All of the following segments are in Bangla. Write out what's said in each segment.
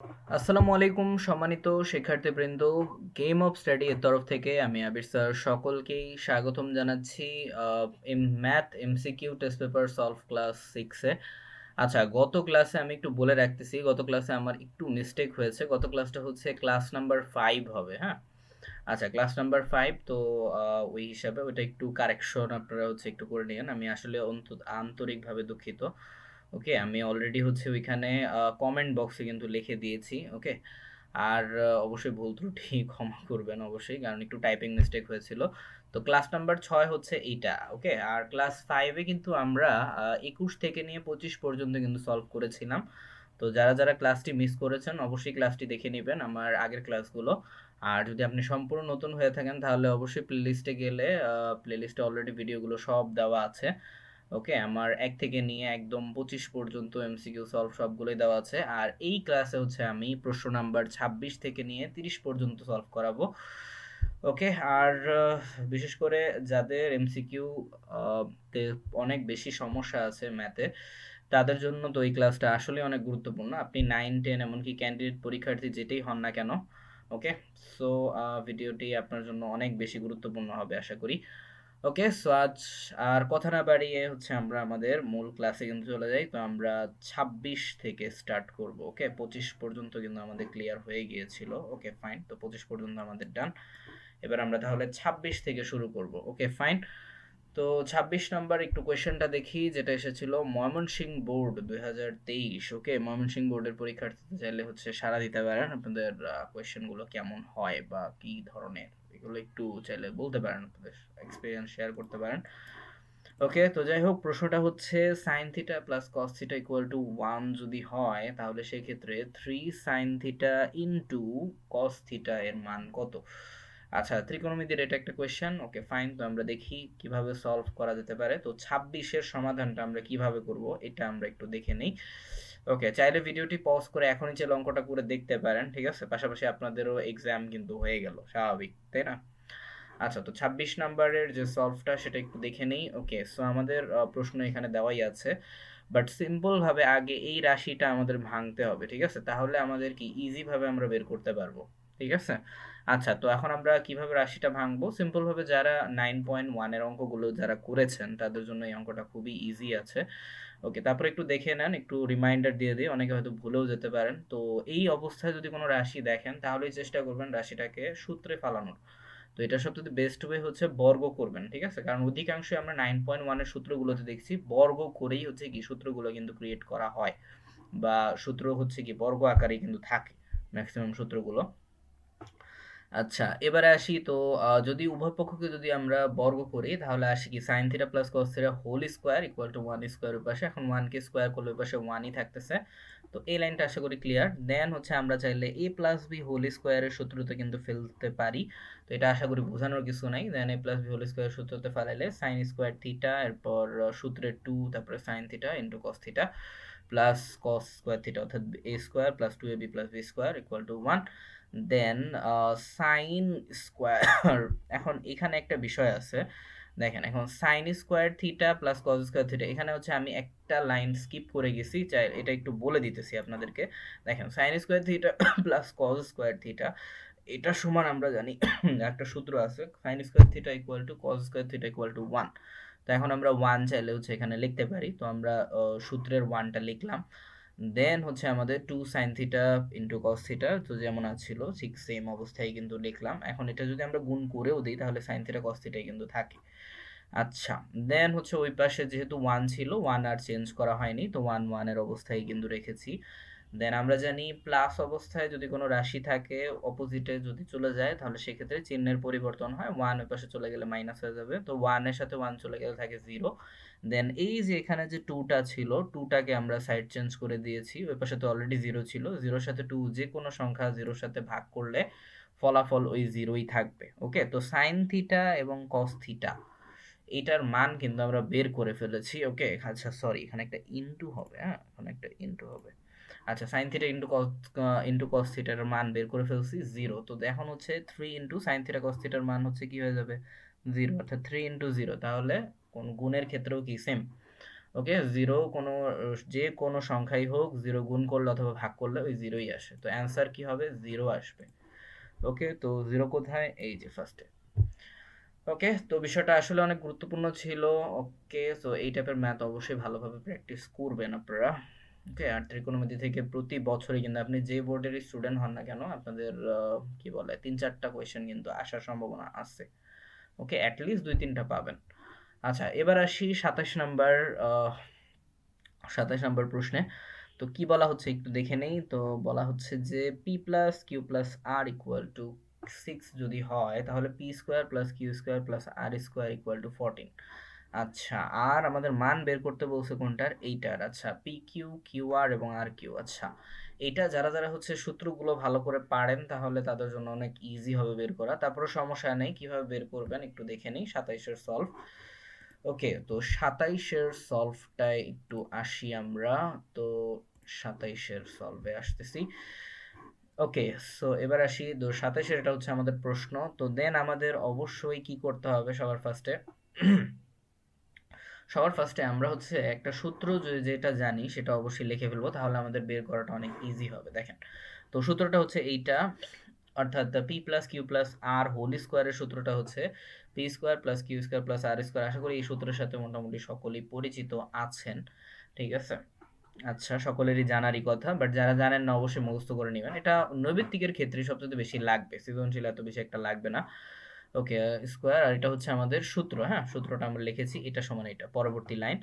আসসালামু আলাইকুম সম্মানিত শিক্ষার্থীবৃন্দ, গেম অফ স্টাডি এর তরফ থেকে আমি আবির স্যার সকলকেই স্বাগতম জানাচ্ছি math MCQ test paper solve class 6-এ। আচ্ছা, গত ক্লাসে আমি একটু বলে রাখতেছি, গত ক্লাসে আমার একটু মিস্টেক হয়েছে। গত ক্লাসটা হচ্ছে ক্লাস নাম্বার 5 হবে, হ্যাঁ? আচ্ছা, ক্লাস নাম্বার 5 তো ওই হিসাবে ওইটা একটু কারেকশন আপনারা হচ্ছে একটু করে নিয়েন। আমি আসলে আন্তরিকভাবে দুঃখিত। ওকে, আমি অলরেডি হচ্ছে ওইখানে কমেন্ট বক্সে কিন্তু লিখে দিয়েছি। ওকে, আর অবশ্যই ভুল ত্রুটি ক্ষমা করবেন অবশ্যই, কারণ একটু টাইপিং মিস্টেক হয়েছিল। তো ক্লাস নাম্বার 6 হচ্ছে এইটা। ওকে, আর ক্লাস 5-এ কিন্তু আমরা 21 থেকে নিয়ে 25 পর্যন্ত কিন্তু সলভ করেছিলাম। তো যারা যারা ক্লাসটি মিস করেছেন অবশ্যই ক্লাসটি দেখে নেবেন, আমার আগের ক্লাসগুলো। আর যদি আপনি সম্পূর্ণ নতুন হয়ে থাকেন তাহলে অবশ্যই প্লেলিস্টে গেলে প্লেলিস্টে অলরেডি ভিডিওগুলো সব দেওয়া আছে। ওকে, আমার 1 থেকে নিয়ে একদম 25 পর্যন্ত এমসিকিউ সলভ সবগুলোই দেওয়া আছে। আর এই ক্লাসে হচ্ছে আমি প্রশ্ন নাম্বার 26 থেকে নিয়ে 30 পর্যন্ত সলভ করাবো। ওকে, আর বিশেষ করে যাদের এমসিকিউ তে অনেক বেশি সমস্যা আছে ম্যাথে, তাদের জন্য তো এই ক্লাসটা আসলে অনেক গুরুত্বপূর্ণ। আপনি 9, 10 এমনকি ক্যান্ডিডেট পরীক্ষার্থী যেটাই হন না কেন, ওকে, সো ভিডিওটি আপনার জন্য অনেক বেশি গুরুত্বপূর্ণ হবে আশা করি। ওকে, সো আজ আর কথা না বাড়িয়ে হচ্ছে আমরা আমাদের মূল ক্লাসে কিন্তু চলে যাই। তো আমরা 26 থেকে স্টার্ট করব। ওকে, 25 পর্যন্ত কিন্তু আমাদের ক্লিয়ার হয়ে গিয়েছিল। ওকে ফাইন, তো 25 পর্যন্ত আমাদের ডান। এবার আমরা তাহলে 26 থেকে শুরু করব। ওকে ফাইন, তো 26 নাম্বার একটু কোয়েশ্চেনটা দেখি, যেটা এসেছিল ময়মনসিংহ বোর্ড 2023। ওকে, ময়মনসিংহ বোর্ডের পরীক্ষার্থীতে চাইলে হচ্ছে সাড়া দিতে পারেন, আপনাদের কোয়েশ্চেনগুলো কেমন হয় বা কি ধরনের, এগুলো একটু চাইলে বলতে পারেন, আপনাদের এক্সপিরিয়েন্স শেয়ার করতে পারেন। ওকে, তো যাই হোক, প্রশ্নটা হচ্ছে sign theta plus cos theta equal to 1 যদি হয়, তাহলে সেই ক্ষেত্রে 3 sine theta into cos theta এর মান কত? আচ্ছা, ত্রিকোণমিতির এটা একটা কোয়েশ্চেন। ওকে ফাইন, তো আমরা দেখি কিভাবে সলভ করা যেতে পারে। তো 26-এর সমাধানটা আমরা কিভাবে করব এটা আমরা একটু দেখে নেই। ওকে, চাইলে ভিডিওটি পজ করে এখনই চাইলে অঙ্কটা করে দেখতে পারেন, ঠিক আছে? পাশাপাশি আপনাদেরও এক্সাম কিন্তু হয়ে গেল, স্বাভাবিক তাই না? আচ্ছা, তো 26 নাম্বারের যে সলভটা সেটা একটু দেখে নেই। ওকে, সো আমাদের প্রশ্ন এখানে দেওয়াই আছে, বাট সিম্পল ভাবে আগে এই রাশিটা আমাদের ভাঙতে হবে, ঠিক আছে? তাহলে আমাদের কি ইজি ভাবে আমরা বের করতে পারবো, ঠিক আছে? আচ্ছা, তো এখন আমরা কিভাবে রাশিটা ভাঙবো? সিম্পল ভাবে যারা 9.1 এর অঙ্কগুলো যারা করেছেন তাদের জন্য এই অঙ্কটা খুবই ইজি আছে। ওকে, তারপরে একটু দেখে নেন, একটু রিমাইন্ডার দিয়ে দিই, অনেকে হয়তো ভুলেও যেতে পারেন। তো এই অবস্থায় যদি কোনো রাশি দেখেন তাহলেই চেষ্টা করবেন রাশিটাকে সূত্রে ফালানোর। তো এটা সবথেকে বেস্ট ওয়ে হচ্ছে বর্গ করবেন, ঠিক আছে? কারণ অধিকাংশই আমরা 9.1 এর সূত্রগুলোতে দেখছি বর্গ করেই হচ্ছে কি সূত্রগুলো কিন্তু ক্রিয়েট করা হয়, বা সূত্র হচ্ছে কি বর্গ আকারে কিন্তু থাকে ম্যাক্সিমাম সূত্রগুলো। আচ্ছা, এবারে আসি তো, যদি উভয় পক্ষকে যদি আমরা বর্গ করি তাহলে আসি কি sine theta plus cos theta whole square equal to 1 square পাশে। এখন 1 কে স্কোয়ার করলে ওই পাশে 1ই থাকতেছে। তো এই লাইনটা আশা করি ক্লিয়ার। দেন হচ্ছে আমরা চাইলে a প্লাস বি হোল স্কোয়ারের সূত্রতে কিন্তু ফেলতে পারি। তো এটা আশা করি বোঝানোর কিছু নাই। Then a plus B whole square সূত্রতে ফেলাইলে সাইন স্কোয়ার থিটা, এরপর সূত্রের 2, তারপরে sine theta into cos theta plus cos square theta, অর্থাৎ a square plus 2ab plus b square equal to 1। Then sine square এখন এখানে একটা বিষয় আছে, দেখেন, এখন sine square theta plus cos square theta, এখানে হচ্ছে আমি একটা লাইন স্কিপ করে গেছি, চাই এটা একটু বলে দিতেছি আপনাদেরকে। দেখেন, sign square theta plus cos square theta, এটা সমান আমরা জানি একটা সূত্র আছে, sign square theta equal to cause square theta equal to 1। তো এখন আমরা 1 চাইলে হচ্ছে এখানে লিখতে পারি, তো আমরা সূত্রের 1টা লিখলাম। দেন হচ্ছে আমাদের 2 sign theta into cos theta, তো যেমন ছিল ঠিক সেম অবস্থায় কিন্তু লিখলাম। এখন এটা যদি আমরা গুণ করেও দিই তাহলে সাইন থিটা কস থিটাই কিন্তু থাকে। আচ্ছা, দেন হচ্ছে ওই পাশে যেহেতু 1 ছিল, 1 আর চেঞ্জ করা হয়নি, তো 1 1 এর অবস্থায় কিন্তু রেখেছি। দেন আমরা জানি প্লাস অবস্থায় যদি কোনো রাশি থাকে অপোজিটে যদি চলে যায় তাহলে সেক্ষেত্রে চিহ্নের পরিবর্তন হয়, 1 ওই পাশে চলে গেলে মাইনাস হয়ে যাবে, তো 1 এর সাথে 1 চলে গেলে থাকে 0। দেন এই যে এখানে যে 2টা ছিল, 2টাকে আমরা সাইড চেঞ্জ করে দিয়েছি, ওই পাশে তো অলরেডি 0 ছিল, 0-র সাথে 2 যে কোনো সংখ্যা 0-র সাথে ভাগ করলে ফলাফল ওই 0ই থাকবে। ওকে, তো সাইন থিটা এবং কস থিটা এটার মান কিন্তু আমরা বের করে ফেলেছি। ওকে, আচ্ছা সরি, এখানে একটা ইনটু হবে, হ্যাঁ, এখানে একটা ইনটু হবে। আচ্ছা, সাইন থিটা ইন্টু কস থিটার মান বের করে ফেলছি 0। তো এখন হচ্ছে 3 ইন্টু সাইন থিটা কস থিটার মান হচ্ছে কি হয়ে যাবে 0, অর্থাৎ 3 ইন্টু 0, তাহলে কোন গুণের ক্ষেত্রেও কি সেম। ওকে, জিরো কোনো যে কোনো সংখ্যাই হোক, জিরো গুণ করলে অথবা ভাগ করলে ওই জিরোই আসে, তো অ্যান্সার কি হবে, জিরো আসবে। ওকে, তো জিরো কোথায়, এই যে ফার্স্টে। ওকে, তো বিষয়টা আসলে অনেক গুরুত্বপূর্ণ ছিল। ওকে, তো এই টাইপের ম্যাথ অবশ্যই ভালোভাবে প্র্যাকটিস করবেন আপনারা। ওকে, আর ত্রিকোণমিতি থেকে প্রতি বছরই কিন্তু আপনি যে বোর্ডেরই স্টুডেন্ট হন না কেন, আপনাদের কি বলে 3-4টা কোয়েশ্চেন কিন্তু আসার সম্ভাবনা আছে। ওকে, অ্যাটলিস্ট 2-3টা পাবেন। আচ্ছা, এবার আসি 27 নম্বর প্রশ্নে। তো কি বলা হচ্ছে একটু দেখে নেই। তো বলা হচ্ছে যে P plus Q plus R equal to 6 যদি হয়, তাহলে P square plus Q square plus R square equal to 14। আচ্ছা, আর আমাদের মান বের করতে বলছে কোনটার, এইটার। আচ্ছা, পি কিউ, কিউ আর এবং আর কিউ। আচ্ছা, এটা যারা যারা হচ্ছে সূত্রগুলো ভালো করে পারেন তাহলে তাদের জন্য অনেক ইজি হবে বের করা। তারপরে সমস্যা নেই, কিভাবে বের করবেন একটু দেখে নিই। 27-এর সলভ। ওকে, তো 27-এর সলভটায় একটু আসি আমরা। তো 27-এর সলভে আসতেছি। ওকে, সো এবার আসি। তো 27-এর এটা হচ্ছে আমাদের প্রশ্ন। তো দেন আমাদের অবশ্যই কি করতে হবে, সবার ফার্স্টে আমরা হচ্ছে একটা সূত্র যেটা জানি সেটা অবশ্যই লিখে ফেলবো, তাহলে আমাদের বের করাটা অনেক ইজি হবে। দেখেন, তো সূত্রটা হচ্ছে এইটা, অর্থাৎ P plus Q plus R whole স্কোয়ারের সূত্রটা হচ্ছে P square plus Q square plus R square. আশা করি এই সূত্রের সাথে মোটামুটি সকলেই পরিচিত আছেন। ঠিক আছে, আচ্ছা, সকলেরই জানারই কথা, বাট যারা জানেন না অবশ্যই মুখস্থ করে নেবেন। এটা নৈবেত্তিকের ক্ষেত্রে সবচেয়ে বেশি লাগবে, সৃজনশীল এত বেশি একটা লাগবে না। ওকে, স্কোয়ার, আর এটা হচ্ছে আমাদের সূত্র। হ্যাঁ, সূত্রটা আমরা লিখেছি, এটা সমান এটা, পরবর্তী লাইন।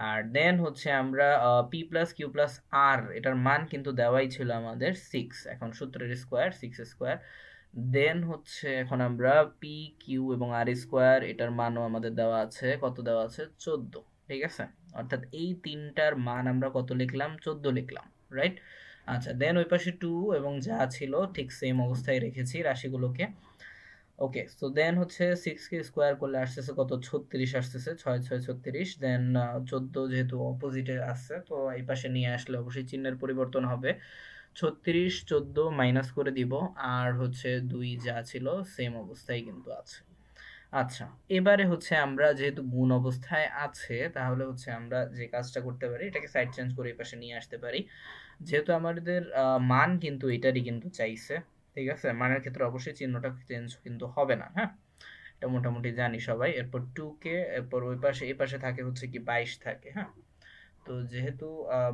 আর দেন হচ্ছে আমরা পি প্লাস কিউ প্লাস আর, এটার মান কিন্তু দেওয়াই ছিল আমাদের 6। এখন সূত্রের স্কোয়ার 6 স্কোয়ার। দেন হচ্ছে এখন আমরা পি কিউ এবং আর স্কোয়ার, এটার মানও আমাদের দেওয়া আছে, কত দেওয়া আছে, 14। ঠিক আছে, অর্থাৎ এই তিনটার মান আমরা কত লিখলাম, 14 লিখলাম, রাইট। আচ্ছা, দেন ওই পাশে 2 এবং যা ছিল ঠিক সেম অবস্থায় রেখেছি রাশিগুলোকে। ওকে, সো দেন হচ্ছে 6 কে স্কোয়ার করলে আসতেছে কত, 36 আসতেছে, 6 6 36। দেন 14 যেহেতু অপোজিটে আসছে, তো এই পাশে নিয়ে আসলে অবশ্যই চিহ্নের পরিবর্তন হবে। 36 14 মাইনাস করে দিব, আর হচ্ছে 2 যা ছিল সেম অবস্থায় কিন্তু আছে। আচ্ছা, এবারে হচ্ছে আমরা যেহেতু গুণ অবস্থায় আছে, তাহলে হচ্ছে আমরা যে কাজটা করতে পারি, এটাকে সাইড চেঞ্জ করে এই পাশে নিয়ে আসতে পারি। যেহেতু আমাদের মান কিন্তু এটারই কিন্তু চাইছে। ঠিক আছে, মানের ক্ষেত্রে অবশ্যই চিহ্নটা চেঞ্জ কিন্তু হবে না। হ্যাঁ, এটা মোটামুটি জানি সবাই। এরপর 2 কে, এরপর ওই পাশে এই পাশে থাকে হচ্ছে কি 22 থাকে। হ্যাঁ, তো যেহেতু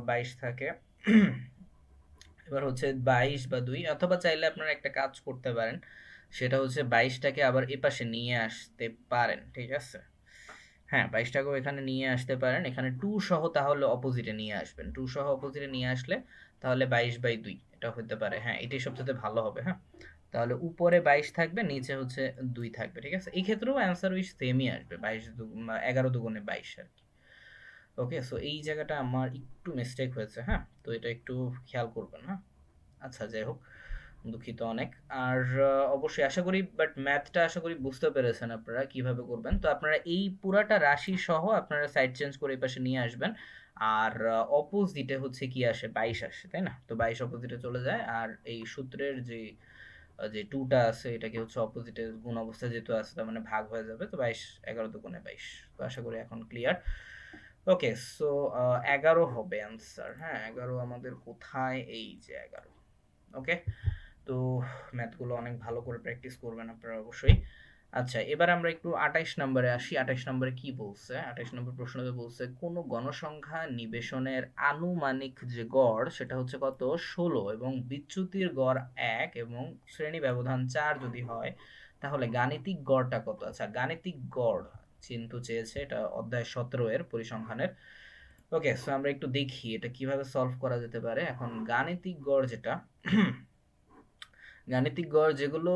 22 থাকে, এবার হচ্ছে 22 বা 2, অথবা চাইলে আপনারা একটা কাজ করতে পারেন, সেটা হচ্ছে 22টাকে আবার এ পাশে নিয়ে আসতে পারেন। ঠিক আছে, হ্যাঁ, 22টাকেও এখানে নিয়ে আসতে পারেন, এখানে 2 সহ তাহলে অপোজিটে নিয়ে আসবেন। 2 সহ অপোজিটে নিয়ে আসলে তাহলে 22/2 এটা হতে পারে। হ্যাঁ, এটাই সবচেয়ে ভালো হবে। হ্যাঁ, তাহলে উপরে 22 থাকবে, নিচে হচ্ছে 2 থাকবে। ঠিক আছে, এই ক্ষেত্রেও অ্যান্সার ওই সেমই আসবে, 11 দুগুণে 22 আর কি। ওকে, সো এই জায়গাটা আমার একটু মিস্টেক হয়েছে। হ্যাঁ, তো এটা একটু খেয়াল করবেন। হ্যাঁ, আচ্ছা, যাই হোক, দুঃখিত অনেক। আর অবশ্যই আশা করি, বাট ম্যাথটা আশা করি বুঝতে পেরেছেন আপনারা কিভাবে করবেন। তো আপনারা এই পুরাটা রাশি সহ আপনারা সাইড চেঞ্জ করে এই পাশে নিয়ে আসবেন। আর অপোজিটে হচ্ছে কি আসে, 22 আসে, তাই না? তো 22 অপোজিটে চলে যায়, আর এই সূত্রের যে 2টা আছে এটাকে হচ্ছে অপোজিটে গুণ অবস্থায় যেহেতু আছে, তার মানে ভাগ হয়ে যাবে। তো 22, 11 দুগুণে 22। তো আশা করি এখন ক্লিয়ার। ওকে, সো 11 হবে অ্যান্সার। হ্যাঁ, 11 আমাদের কোথায়, এই যে 11। ওকে, তো ম্যাথগুলো অনেক ভালো করে প্র্যাকটিস করবেন আপনারা অবশ্যই। আচ্ছা, এবার আমরা একটু 28 নম্বরে আসি। 28 নম্বরে কি বলছে, 28 নম্বর প্রশ্নতে বলছে কোন গণসংখ্যা নিবেশনের আনুমানিক যে গড় সেটা হচ্ছে কত, 16, এবং বিচ্যুতির গড় 1 এবং শ্রেণী ব্যবধান 4 যদি হয়, তাহলে গাণিতিক গড়টা কত। আচ্ছা, গাণিতিক গড় কিন্তু চেয়েছে, এটা অধ্যায় 17 এর পরিসংখ্যানের। ওকে, সো আমরা একটু দেখি এটা কিভাবে সলভ করা যেতে পারে। এখন গাণিতিক গড় যেটা, গাণিতিক গড় যেগুলো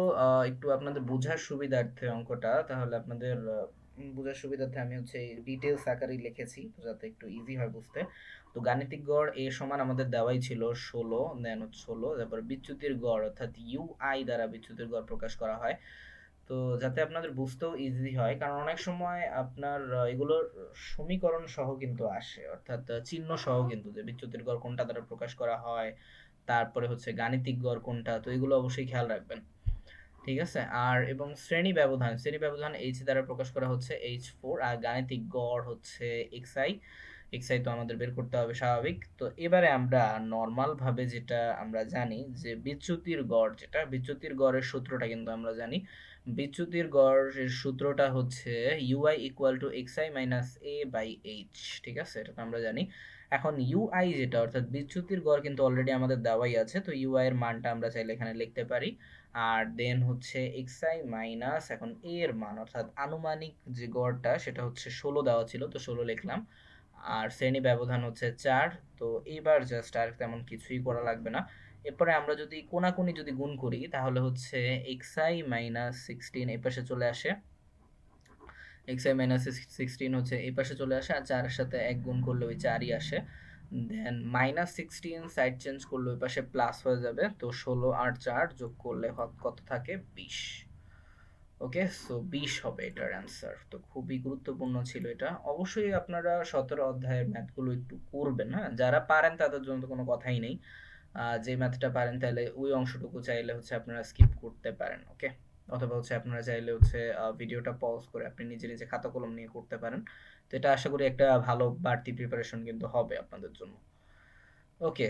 একটু আপনাদের বোঝার সুবিধার্থে অঙ্কটা, তাহলে আপনাদের বোঝার সুবিধার্থে আমি হচ্ছে ডিটেলস আকারে লিখেছি, তো যাতে একটু ইজি হয় বুঝতে। তো গাণিতিক গড় এ সমান আমাদের দেওয়াই ছিল 16, দেন হচ্ছে 16, তারপর বিচ্যুতির গড় অর্থাৎ ইউআই দ্বারা বিচ্যুতির গড় প্রকাশ করা হয়। তো যাতে আপনাদের বুঝতেও ইজি হয়, কারণ অনেক সময় আপনার এগুলোর সমীকরণ সহ কিন্তু আসে, অর্থাৎ চিহ্ন সহ কিন্তু, যে বিচ্যুতির গড় কোনটা দ্বারা প্রকাশ করা হয়, তারপরে হচ্ছে গাণিতিক গড় কোনটা, তো এগুলো অবশ্যই খেয়াল রাখবেন। ঠিক আছে, আর এবং শ্রেণী ব্যবধান এইচ দ্বারা প্রকাশ করা হচ্ছে H4, আর গাণিতিক গড় হচ্ছে xi, xi তো আমাদের বের করতে হবে স্বাভাবিক। তো এবারে আমরা নরমাল ভাবে যেটা আমরা জানি যে বিচ্যুতির গড়, যেটা বিচ্যুতির গড়ের সূত্রটা কিন্তু আমরা জানি। বিচ্যুতির গড়ের সূত্রটা হচ্ছে ui equal to xi minus a by h। ঠিক আছে, এটা তো আমরা জানি। এখন ui যেটা অর্থাৎ বিচ্যুতির গড় কিন্তু অলরেডি আমাদের দেওয়াই আছে, তো ui এর মানটা আমরা চাইলে এখানে লিখতে পারি। আর দেন হচ্ছে xi মাইনাস এখন a এর মান অর্থাৎ আনুমানিক যে গড়টা সেটা হচ্ছে 16 দেওয়া ছিল, তো 16 লিখলাম। আর শ্রেণী ব্যবধান হচ্ছে 4। তো এইবার জাস্ট আর তেমন কিছুই করা লাগবে না। এরপরে আমরা যদি কোনাকুনি যদি গুণ করি তাহলে হচ্ছে xi মাইনাস 16 এই পাশে চলে আসে, xi মাইনাস 16 হচ্ছে এই পাশে চলে আসে, আর 4 এর সাথে 1 গুণ করলে ওই 4ই আসে। দেন মাইনাস 16 সাইড চেঞ্জ করলে ওই পাশে প্লাস হয়ে যাবে, তো 16 আর 4 যোগ করলে কত থাকে 20। ওকে, সো 20 হবে এটার অ্যান্সার। তো খুবই গুরুত্বপূর্ণ ছিল এটা। অবশ্যই আপনারা 17 অধ্যায়ের ম্যাথগুলো একটু করবেন, হ্যাঁ, যারা পারেন তাদের জন্য তো কোনো কথাই নেই। যে ম্যাথটা পারেন তাহলে ওই অংশটুকু চাইলে হচ্ছে আপনারা স্কিপ করতে পারেন। ওকে, অথবা হচ্ছে আপনারা চাইলে হচ্ছে ভিডিওটা পজ করে আপনি নিজে নিজে খাতা কলম নিয়ে করতে পারেন। তো এটা আশা করি একটা ভালো বাড়তি প্রিপারেশন কিন্তু হবে আপনাদের জন্য। ওকে,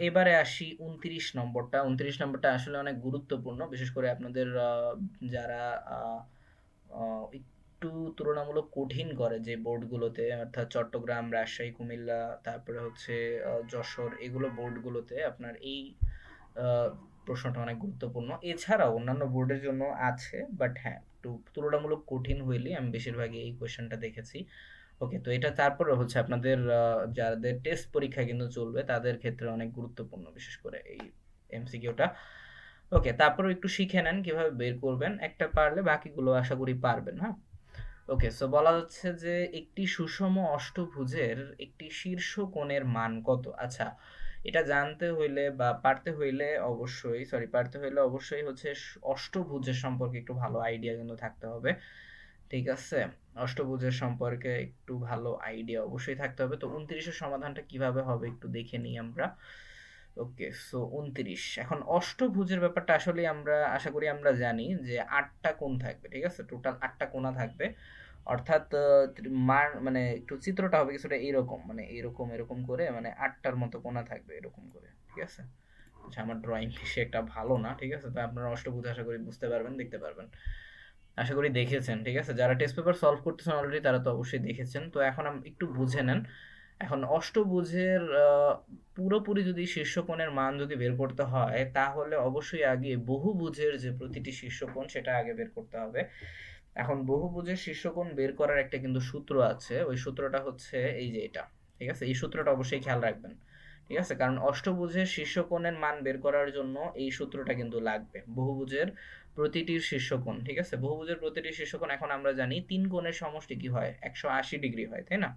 এবারে আসি 29 নম্বরটা। 29 নম্বরটা আসলে অনেক গুরুত্বপূর্ণ, বিশেষ করে আপনাদের যারা একটু তুলনামূলক কঠিন করে যে বোর্ডগুলোতে, অর্থাৎ চট্টগ্রাম, রাজশাহী, কুমিল্লা, তারপরে হচ্ছে যশোর, এগুলো বোর্ডগুলোতে আপনার এই প্রশ্নটা অনেক গুরুত্বপূর্ণ। এছাড়াও অন্যান্য বোর্ডের জন্য আছে, বাট হ্যাঁ একটু তুলনামূলক কঠিন হইলে আমি বেশিরভাগই এই কোয়েশ্চেনটা দেখেছি। ওকে, তো এটা তারপরে হচ্ছে আপনাদের যাদের টেস্ট পরীক্ষা কিন্তু চলবে তাদের ক্ষেত্রে অনেক গুরুত্বপূর্ণ, বিশেষ করে এই এমসিকিউটা। ওকে, তারপরে একটু শিখে নেন কিভাবে বের করবেন, একটা পারলে বাকিগুলো আশা করি পারবেন। হ্যাঁ, ওকে, সো বলা হচ্ছে যে একটি সুষম অষ্টভুজের একটি শীর্ষ কোণের মান কত। আচ্ছা, এটা জানতে হইলে বা পারতে হইলে অবশ্যই হচ্ছে অষ্টভুজের সম্পর্কে একটু ভালো আইডিয়া কিন্তু থাকতে হবে। ঠিক আছে, অষ্টভুজের সম্পর্কে একটু ভালো আইডিয়া অবশ্যই থাকতে হবে। তো 29-এর সমাধানটা কিভাবে হবে একটু দেখে নিই আমরা। ওকে, সো 29 এখন অষ্টভুজের ব্যাপারটা আসলে আমরা আশা করি আমরা জানি যে 8টা কোণ থাকবে। ঠিক আছে, টোটাল 8টা কোণা থাকবে, অর্থাৎ মানে একটু চিত্রটা হবে কিছুটা এইরকম, মানে এরকম এরকম করে, মানে 8টার মতো কোণা থাকবে এরকম করে। ঠিক আছে, আচ্ছা আমার ড্রয়িং বেশি একটা ভালো না, ঠিক আছে, তো আপনারা অষ্টভুজ আশা করি বুঝতে পারবেন, দেখতে পারবেন, আশা করি দেখেছেন। ঠিক আছে, যারা টেস্ট পেপার সলভ করতেছেন অলরেডি তারা তো অবশ্যই দেখেছেন। তো এখন একটু বুঝে নেন। এখন অষ্টভুজের পুরোপুরি যদি শীর্ষকোণের মান যদি বের করতে হয় তাহলে অবশ্যই আগে বহুভুজের যে প্রতিটি শীর্ষকোণ সেটা আগে বের করতে হবে। এখন বহুভুজের শীর্ষকোণ বের করার একটা কিন্তু সূত্র আছে, ওই সূত্রটা হচ্ছে এই যে এটা। ঠিক আছে, এই সূত্রটা অবশ্যই খেয়াল রাখবেন। ঠিক আছে, কারণ অষ্টভুজের শীর্ষকোণের মান বের করার জন্য এই সূত্রটা কিন্তু লাগবে। বহুভুজের প্রতিটির শীর্ষকোণ, ঠিক আছে, বহুভুজের প্রতিটি শীর্ষকোণ এখন আমরা জানি 3 কোণের সমষ্টি কি হয়, 180 ডিগ্রি হয়, তাই না?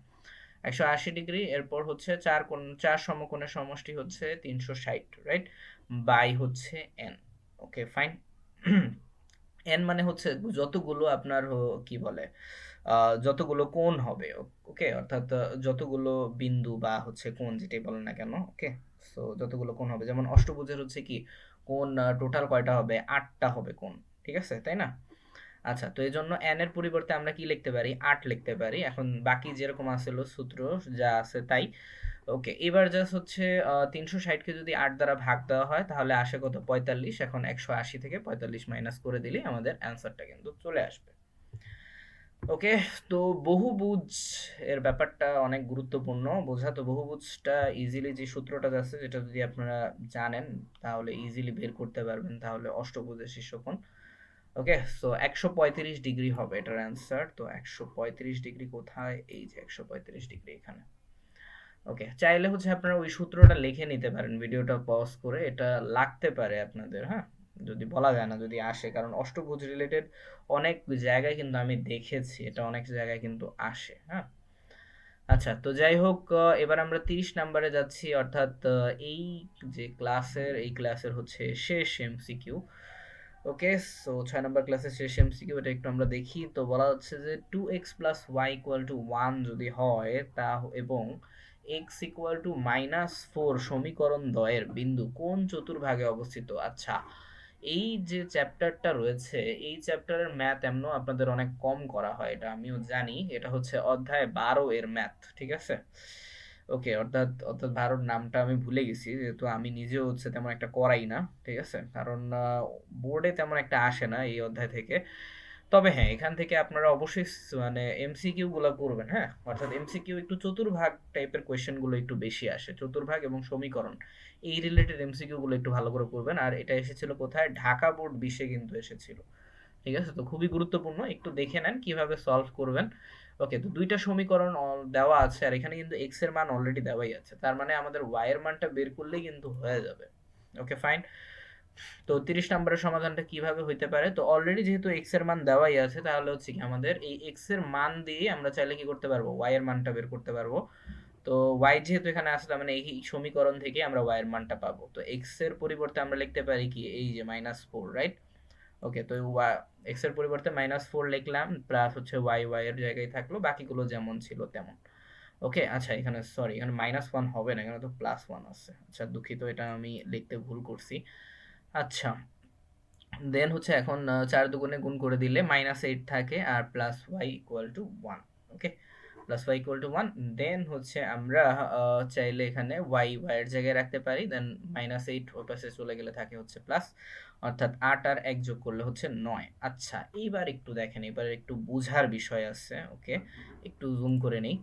180 ডিগ্রি, এরপর হচ্ছে 4 সমকোণের সমষ্টি হচ্ছে 360, রাইট, বাই হচ্ছে এন। ওকে, ফাইন। এন মানে হচ্ছে যতগুলো আপনার কি বলে যতগুলো কোণ হবে। ওকে, অর্থাৎ যতগুলো বিন্দু বা হচ্ছে কোণ যেটাই বলেন না কেন। ওকে, সো যতগুলো কোণ হবে, যেমন অষ্টভুজের হচ্ছে কি কোণ টোটাল কয়টা হবে, 8টা হবে কোণ। ঠিক আছে, তাই না? আচ্ছা, তো এই জন্য এন এর পরিবর্তে আমরা কি লিখতে পারি, 8 লিখতে পারি। এখন বাকি যেরকম আছিল সূত্র যা আছে তাই। ওকে, এবার জাস্ট হচ্ছে 360 কে যদি 8 দ্বারা ভাগ দেওয়া হয় তাহলে আসে কত, 45। এখন 180 থেকে 45 মাইনাস করে দিলেই আমাদের অ্যান্সারটা কিন্তু চলে আসবে। ওকে, তো বহুভুজ এর ব্যাপারটা অনেক গুরুত্বপূর্ণ বোঝা। তো বহুভুজটা ইজিলি যে সূত্রটা আছে যেটা যদি আপনারা জানেন তাহলে ইজিলি বের করতে পারবেন, তাহলে অষ্টভুজের শীর্ষকোণ। ওকে, সো 135 ডিগ্রি হবে এটার অ্যান্সার। তো 135 ডিগ্রি কোথায়, এই যে 135 ডিগ্রি এখানে। ওকে, চাইলে হচ্ছে আপনারা ওই সূত্রটা লিখে নিতে পারেন ভিডিওটা পজ করে, এটা লাগতে পারে আপনাদের। হ্যাঁ, যদি বলা যায় না যদি আসে, কারণ অষ্টভুজ রিলেটেড অনেক জায়গায় কিন্তু আমি দেখেছি এটা অনেক জায়গায় কিন্তু আসে। হ্যাঁ, আচ্ছা, তো যাই হোক, এবার আমরা 30 নাম্বারে যাচ্ছি, অর্থাৎ এই ক্লাসের হচ্ছে শেষ এমসিকিউ। ওকে, সো 6 নাম্বার ক্লাসের শেষ এমসিকিউ, এটা একটু আমরা দেখি। তো বলা হচ্ছে যে 2x plus Y equal to 1 যদি হয় তা এবং x ইকুয়াল টু -4 সমীকরণ দ্বয়ের বিন্দু কোন চতুর্ভাগে অবস্থিত। আচ্ছা, এই যে চ্যাপ্টারটা রয়েছে, এই চ্যাপ্টারের ম্যাথ এমনও আপনাদের অনেক কম করা হয়, এটা আমিও জানি। এটা হচ্ছে অধ্যায় 12 এর ম্যাথ, ঠিক আছে? ওকে, অর্থাৎ অর্থাৎ 12 নামটা আমি ভুলে গেছি, যেহেতু আমি নিজেও হচ্ছে তেমন একটা করাই না, ঠিক আছে? কারণ বোর্ডে তেমন একটা আসে না এই অধ্যায় থেকে। তবে হ্যাঁ, এখান থেকে আপনারা অবশ্যই মানে এমসিকিউ গুলো করবেন, হ্যাঁ? অর্থাৎ এমসিকিউ একটু চতুর্ভাগ টাইপের কোয়েশ্চেন গুলো একটু বেশি আসে, চতুর্ভাগ এবং সমীকরণ এই রিলেটেড এমসিকিউ গুলো একটু ভালো করে করবেন। আর এটা এসেছিল কোথায়? ঢাকা বোর্ড 20-এ কিন্তু এসেছিল, ঠিক আছে? তো খুবই গুরুত্বপূর্ণ, একটু দেখে নেন কিভাবে সলভ করবেন। ওকে, তো দুইটা সমীকরণ দেওয়া আছে, আর এখানে কিন্তু এক্স এর মান অলরেডি দেওয়াই আছে, তার মানে আমাদের ওয়াই এর মানটা বের করলেই কিন্তু হয়ে যাবে। Okay fine. তো 30 নম্বরের সমাধানটা কিভাবে হইতে পারে? তো অলরেডি যেহেতু x এর মান দেওয়াই আছে, তাহলে হচ্ছে কি আমাদের এই x এর মান দিয়ে আমরা চাইলে কি করতে পারবো? y এর মানটা বের করতে পারবো। তো y যেহেতু এখানে আছে, তার মানে এই সমীকরণ থেকে আমরা y এর মানটা পাবো। তো x এর পরিবর্তে আমরা লিখতে পারি কি, এই যে -4, রাইট? ওকে, তো x এর পরিবর্তে -4 লিখলাম, প্লাস হচ্ছে y এর জায়গায় থাকলো, বাকিগুলো যেমন ছিল তেমন। ওকে, আচ্ছা এখানে সরি, এখানে -1 হবে না, এখানে তো +1 আছে। আচ্ছা দুঃখিত, এটা আমি লিখতে ভুল করছি। আচ্ছা, দেন হচ্ছে এখন 4 দুগুণে গুণ করে দিলে -8 থাকে, আর +y=1। ওকে, +y=1। দেন হচ্ছে আমরা চাইলে এখানে y এর জায়গায় রাখতে পারি, দেন -8 ওই পাশে চলে গেলে থাকে হচ্ছে প্লাস, অর্থাৎ 8 আর 1 যোগ করলে হচ্ছে 9। আচ্ছা, এইবার একটু দেখেন, এবার একটু বোঝার বিষয় আছে। ওকে, একটু জুম করে নেই।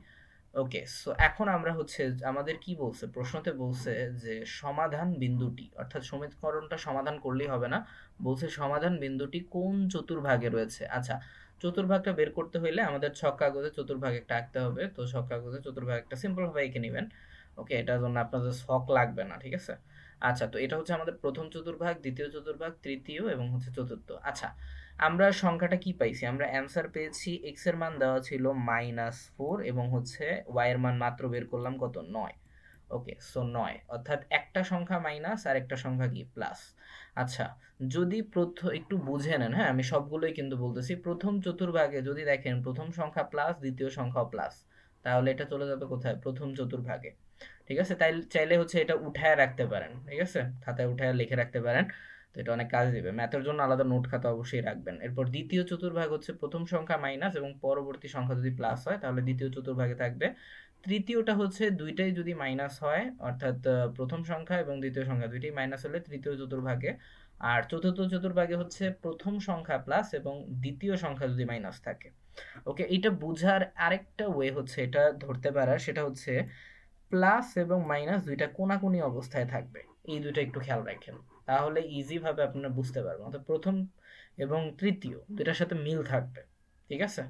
ওকে, সো এখন আমরা হচ্ছে আমাদের কি বলছে, প্রশ্নতে বলছে যে সমাধান বিন্দুটি, অর্থাৎ সমীকরণটা সমাধান করলেই হবে না, বলছে সমাধান বিন্দুটি কোন চতুর্ভাগে রয়েছে। আচ্ছা, চতুর্ভাগটা বের করতে হইলে আমাদের ছক কাগজে চতুর্ভাগ একটা আঁকতে হবে। তো ছক কাগজে চতুর্ভাগ একটা সিম্পল ভাবে এঁকে নেবেন। ওকে, এটার জন্য আপনাদের ছক লাগবে না, ঠিক আছে? আচ্ছা, তো এটা হচ্ছে আমাদের প্রথম চতুর্ভাগ, দ্বিতীয় চতুর্ভাগ, তৃতীয় এবং হচ্ছে চতুর্থ। আচ্ছা, আমরা সংখ্যাটা কি পাইছি? আমরা অ্যান্সার পেয়েছি, এক্স এর মান দেওয়া ছিল -4 এবং হচ্ছে ওয়াই এর মান মাত্র বের করলাম কত, 9। ওকে, সো 9, অর্থাৎ একটা সংখ্যা মাইনাস আর একটা সংখ্যা কি, প্লাস। আচ্ছা, যদি একটু বুঝে নেন, হ্যাঁ আমি সবগুলোই কিন্তু বলতেছি, প্রথম চতুর্ভাগে যদি দেখেন প্রথম সংখ্যা প্লাস, দ্বিতীয় সংখ্যাও প্লাস, তাহলে এটা চলে যাবে কোথায়? প্রথম চতুর্ভাগে, ঠিক আছে? তাই চাইলে হচ্ছে এটা উঠায় রাখতে পারেন, ঠিক আছে? খাতায় উঠায় লিখে রাখতে পারেন, তো এটা অনেক কাজে দিবে। ম্যাথের জন্য আলাদা নোট খাতা অবশ্যই রাখবেন। এরপর দ্বিতীয় চতুর্ভাগ হচ্ছে প্রথম সংখ্যা মাইনাস এবং পরবর্তী সংখ্যা যদি প্লাস হয়, তাহলে দ্বিতীয় চতুর্ভাগে থাকবে। তৃতীয়টা হচ্ছে দুইটাই যদি মাইনাস হয়, অর্থাৎ প্রথম সংখ্যা এবং দ্বিতীয় সংখ্যা দুইটাই মাইনাস হলে তৃতীয় চতুর্ভাগে। আর চতুর্থ চতুর্ভাগে হচ্ছে প্রথম সংখ্যা প্লাস এবং দ্বিতীয় সংখ্যা যদি মাইনাস থাকে। ওকে, এটা বুঝার আরেকটা ওয়ে হচ্ছে, এটা ধরতে পারার, সেটা হচ্ছে প্লাস এবং মাইনাস দুইটা কোনাকুনি অবস্থায় থাকবে, এই দুইটা একটু খেয়াল রাখেন, তাহলে ইজি ভাবে আপনারা বুঝতে পারবেন। অর্থাৎ প্রথম এবং তৃতীয় দুইটার সাথে মিল থাকবে, ঠিক আছে?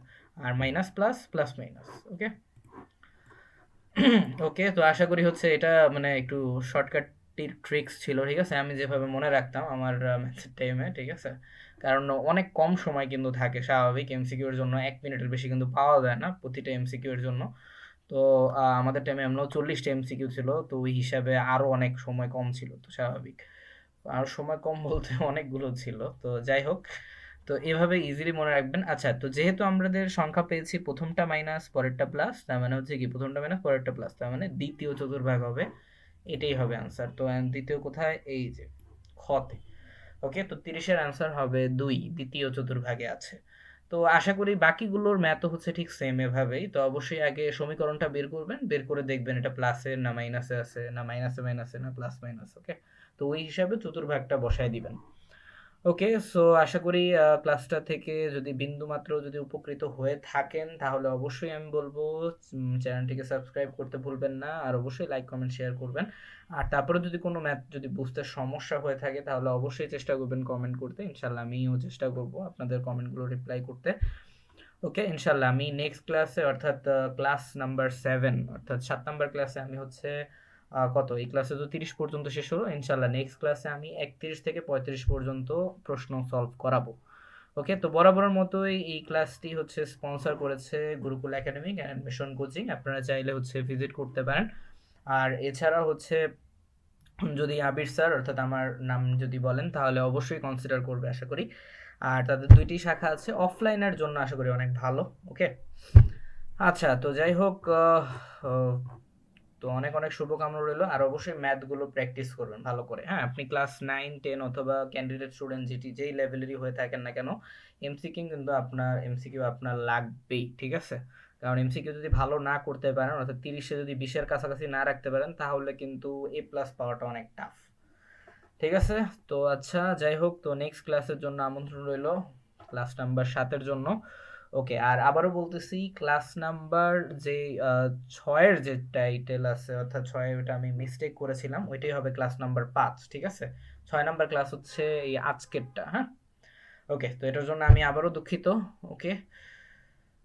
আর মাইনাস প্লাস, প্লাস মাইনাস। ওকে, ওকে, তো আশা করি হচ্ছে এটা মানে একটু শর্টকাট ট্রিক্স ছিল, ঠিক আছে? আমি যেভাবে মনে রাখতাম আমার ম্যাথের টাইমে, ঠিক আছে? কারণ অনেক কম সময় কিন্তু থাকে, স্বাভাবিক, এমসিকিউ এর জন্য 1 মিনিটের বেশি কিন্তু পাওয়া যায় না প্রতিটা এমসিকিউ এর জন্য। তো আমাদের টাইমে এমনও 40টা এমসিকিউ ছিল, তো ওই হিসাবে আরো অনেক সময় কম ছিল, তো স্বাভাবিক। আর সময় কম বলতে অনেকগুলো ছিল, তো যাই হোক, তো এভাবে ইজিলি মনে রাখবেন। আচ্ছা, তো যেহেতু আমাদের সংখ্যা পেয়েছি প্রথমটা মাইনাস পরেরটা প্লাস, তার মানে হচ্ছে কি প্রথমটা মাইনাস পরেরটা প্লাস, তার মানে দ্বিতীয় চতুর্ভাগ হবে, এটাই হবে আনসার। তো দ্বিতীয় কোথায়? এই যে খতে। ওকে, তো 30-এর আনসার হবে 2, দ্বিতীয় চতুর্ভাগে আছে। তো আশা করি বাকিগুলোর ম্যাথও হচ্ছে ঠিক সেম এভাবেই। তো অবশ্যই আগে সমীকরণটা বের করবেন, বের করে দেখবেন এটা প্লাসে না মাইনাসে আছে, না মাইনাসে মাইনাসে, না প্লাস মাইনাস। ওকে, তো ওই হিসাবে চতুর্ভাগটা বসায় দিবেন। ওকে, সো আশা করি ক্লাসটা থেকে যদি বিন্দুমাত্র যদি উপকৃত হয়ে থাকেন, তাহলে অবশ্যই আমি বলবো চ্যানেলটিকে সাবস্ক্রাইব করতে ভুলবেন না, আর অবশ্যই লাইক কমেন্ট শেয়ার করবেন। আর তারপরে যদি কোনো ম্যাথ যদি বুঝতে সমস্যা হয়ে থাকে, তাহলে অবশ্যই চেষ্টা করবেন কমেন্ট করতে। ইনশাল্লাহ আমিও চেষ্টা করব আপনাদের কমেন্টগুলো রিপ্লাই করতে। ওকে, ইনশাল্লাহ আমি নেক্সট ক্লাসে, অর্থাৎ ক্লাস নাম্বার 7, অর্থাৎ 7 নাম্বার ক্লাসে আমি হচ্ছে কত, এই ক্লাসে তো 30 পর্যন্ত শেষ হলো, ইনশাল্লাহ নেক্সট ক্লাসে আমি 31 থেকে 35 পর্যন্ত প্রশ্ন সলভ করাবো। ওকে, তো বরাবরের মতোই এই ক্লাসটি হচ্ছে স্পন্সর করেছে Gurukul academic and mission coaching, আপনারা চাইলে হচ্ছে ভিজিট করতে পারেন। আর এছাড়া হচ্ছে যদি আবির স্যার, অর্থাৎ আমার নাম যদি বলেন, তাহলে অবশ্যই কনসিডার করবে আশা করি। আর তাদের 2টি শাখা আছে, অফলাইনের জন্য আশা করি অনেক ভালো। ওকে, আচ্ছা, তো যাই হোক, তো অনেক অনেক শুভকামনা রইলো, আর অবশ্যই ম্যাথগুলো প্র্যাকটিস করবেন ভালো করে। হ্যাঁ, আপনি ক্লাস 9 10 অথবা ক্যান্ডিডেট স্টুডেন্ট যেই লেভেলেরই হয়ে থাকেন না কেন, এমসিকিউ আপনার লাগবেই, ঠিক আছে? কারণ এমসিকিউ যদি ভালো না করতে পারেন, অর্থাৎ 30-এ যদি 20-এর কাছাকাছি না রাখতে পারেন, তাহলে কিন্তু এ প্লাস পাওয়াটা অনেক টাফ। ঠিক আছে? তো আচ্ছা, যাই হোক, তো নেক্সট ক্লাসের জন্য আমন্ত্রণ রইলো, ক্লাস নাম্বার 7-এর জন্য। ওকে, আর আবারও বলতেছি, ক্লাস নাম্বার যে 6-এর যে টাইটেল আছে, অর্থাৎ 6 ওটা আমি মিস্টেক করেছিলাম, ওইটাই হবে ক্লাস নাম্বার 5, ঠিক আছে? 6 নাম্বার ক্লাস হচ্ছে এই আজকেরটা, হ্যাঁ? ওকে, তো এটার জন্য আমি আবারও দুঃখিত। ওকে,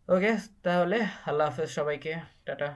ওকে, তাহলে আল্লাহ হাফেজ সবাইকে, টাটা।